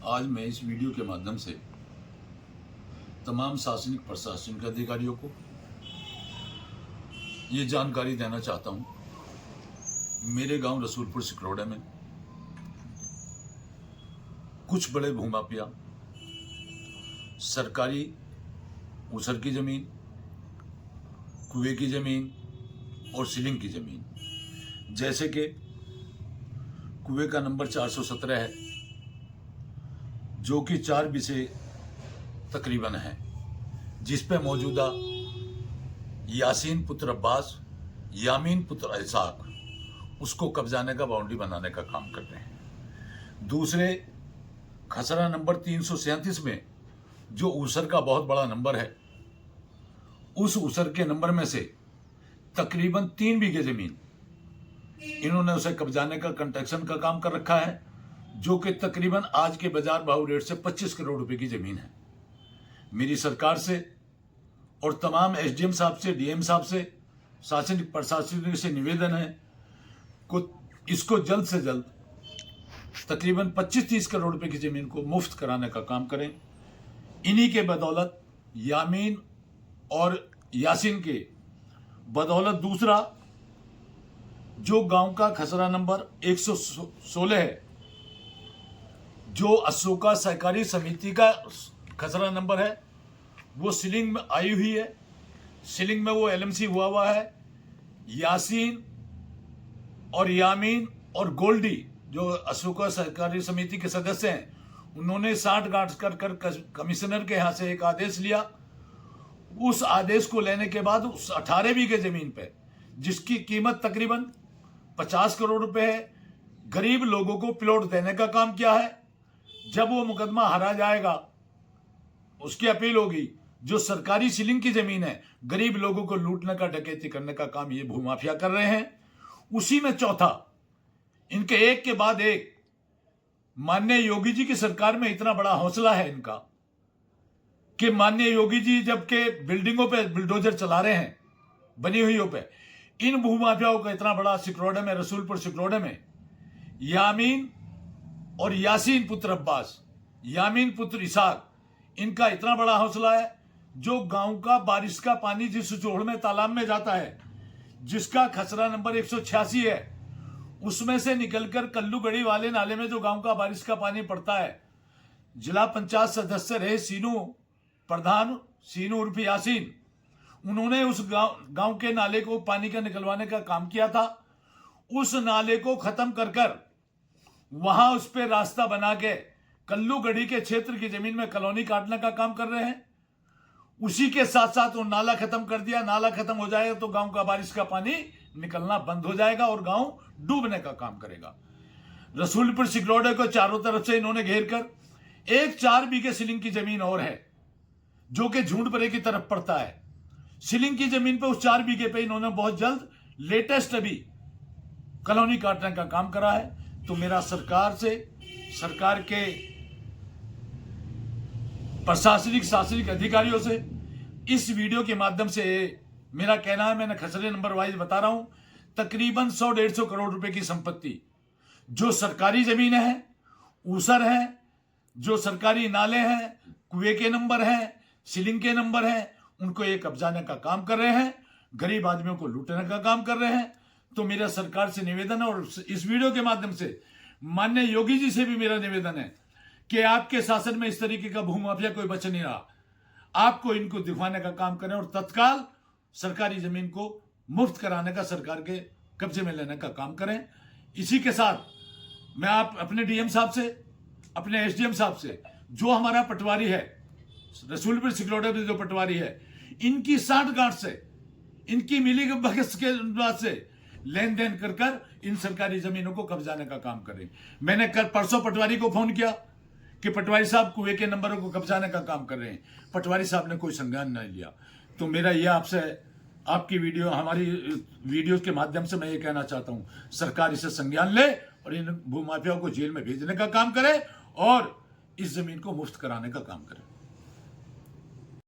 आज मैं इस वीडियो के माध्यम से तमाम शासनिक प्रशासनिक अधिकारियों को ये जानकारी देना चाहता हूँ। मेरे गांव रसूलपुर सिकरौड़ा में कुछ बड़े भूमाफिया सरकारी ऊसर की जमीन, कुएं की जमीन और सीलिंग की जमीन, जैसे कि कुएं का नंबर 417 है जो कि 4 बीसे तकरीबन है, जिस पे मौजूदा यासीन पुत्र अब्बास, यामीन पुत्र इसाक उसको कब्जाने का बाउंड्री बनाने का काम कर रहे हैं। दूसरे खसरा नंबर 337 में जो ऊसर का बहुत बड़ा नंबर है, उस ऊसर के नंबर में से तकरीबन 3 बीघे जमीन इन्होंने उसे कब्जाने का कंस्ट्रक्शन का काम कर रखा है, जो कि तकरीबन आज के बाजार भाव रेट से 25 करोड़ रुपए की जमीन है। मेरी सरकार से और तमाम एसडीएम साहब से, डीएम साहब से, शासनिक प्रशासनिक से निवेदन है को इसको जल्द से जल्द तकरीबन 25-30 करोड़ रुपए की जमीन को मुफ्त कराने का काम करें। इन्हीं के बदौलत यामीन और यासीन के बदौलत दूसरा जो गांव का खसरा नंबर 116 है, जो अशोका सहकारी समिति का खसरा नंबर है, वो सीलिंग में आई हुई है। सीलिंग में वो एलएमसी हुआ है। यासीन और यामीन और गोल्डी जो अशोका सहकारी समिति के सदस्य हैं, उन्होंने साठ गांठ कर कमिश्नर के यहां से एक आदेश लिया। उस आदेश को लेने के बाद उस 18 बीघे जमीन पे, जिसकी कीमत तकरीबन 50 करोड़ रुपए है, गरीब लोगों को प्लॉट देने का काम किया है। जब वो मुकदमा हारा जाएगा, उसकी अपील होगी, जो सरकारी सीलिंग की जमीन है, गरीब लोगों को लूटने का, डकैती करने का काम ये भूमाफिया कर रहे हैं। उसी में चौथा, इनके एक के बाद एक माननीय योगी जी की सरकार में इतना बड़ा हौसला है इनका कि माननीय योगी जी जबकि बिल्डिंगों पे बुलडोजर चला रहे हैं, बनी हुईयों पे, इन भूमाफियाओं का इतना बड़ा सिकरौड़ा में, रसूलपुर सिकरौड़ा में यामीन और यासीन पुत्र अब्बास, यामीन पुत्र इसाक, इनका इतना बड़ा हौसला है। जो गांव का बारिश का पानी जिस जोड़ में तालाब में जाता है, जिसका खसरा नंबर 186 है, उसमें से निकलकर कल्लूगढ़ी वाले नाले में जो गांव का बारिश का पानी पड़ता है, जिला पंचायत सदस्य रहे सीनू प्रधान, सीनू उर्फ यासीन, उन्होंने उस गांव के नाले को पानी का निकलवाने का काम किया था। उस नाले को खत्म कर वहां उस पर रास्ता बना के कल्लूगढ़ी के क्षेत्र की जमीन में कॉलोनी काटने का काम कर रहे हैं। उसी के साथ साथ वो नाला खत्म कर दिया। नाला खत्म हो जाएगा तो गांव का बारिश का पानी निकलना बंद हो जाएगा और गांव डूबने का काम करेगा। रसूलपुर सिकरौड़ा को चारों तरफ से इन्होंने घेर कर एक 4 बीघे सीलिंग की जमीन और है, जो कि झूंडपरे की तरफ पड़ता है। सीलिंग की जमीन पे उस 4 बीघे पे इन्होंने बहुत जल्द लेटेस्ट अभी कॉलोनी काटने का काम करा है। तो मेरा सरकार से, सरकार के प्रशासनिक शासनिक अधिकारियों से इस वीडियो के माध्यम से मेरा कहना है, मैंने खसरे नंबर वाइज बता रहा हूं, तकरीबन 100-150 करोड़ रुपए की संपत्ति जो सरकारी जमीन है, ऊसर है, जो सरकारी नाले हैं, कुएं के नंबर हैं, सीलिंग के नंबर हैं, उनको ये कब्जाने का काम कर रहे हैं, गरीब आदमियों को लूटने का काम कर रहे हैं। तो मेरा सरकार से निवेदन है और इस वीडियो के माध्यम से माननीय योगी जी से भी मेरा निवेदन है कि आपके शासन में इस तरीके का भूमाफिया कोई बच नहीं रहा। आपको इनको दिखवाने का काम करें और तत्काल सरकारी जमीन को मुफ्त कराने का, सरकार के कब्जे में लेने का काम करें। इसी के साथ मैं आप अपने डीएम साहब से, अपने एसडीएम साहब से, जो हमारा पटवारी है रसूलपुर सिकरौड़ा में, जो पटवारी है, इनकी साठगांठ से, इनकी मिली भगत के बाद से लेन देन कर इन सरकारी जमीनों को कब्जाने का काम करें। मैंने कल परसों पटवारी को फोन किया कि पटवारी साहब कुएं के नंबरों को कब्जाने का काम कर रहे हैं। पटवारी साहब ने कोई संज्ञान नहीं लिया। तो मेरा यह आपसे, आपकी वीडियो, हमारी वीडियो के माध्यम से मैं ये कहना चाहता हूं, सरकार इसे संज्ञान ले और इन भूमाफियाओं को जेल में भेजने का काम करे और इस जमीन को मुफ्त कराने का काम करे।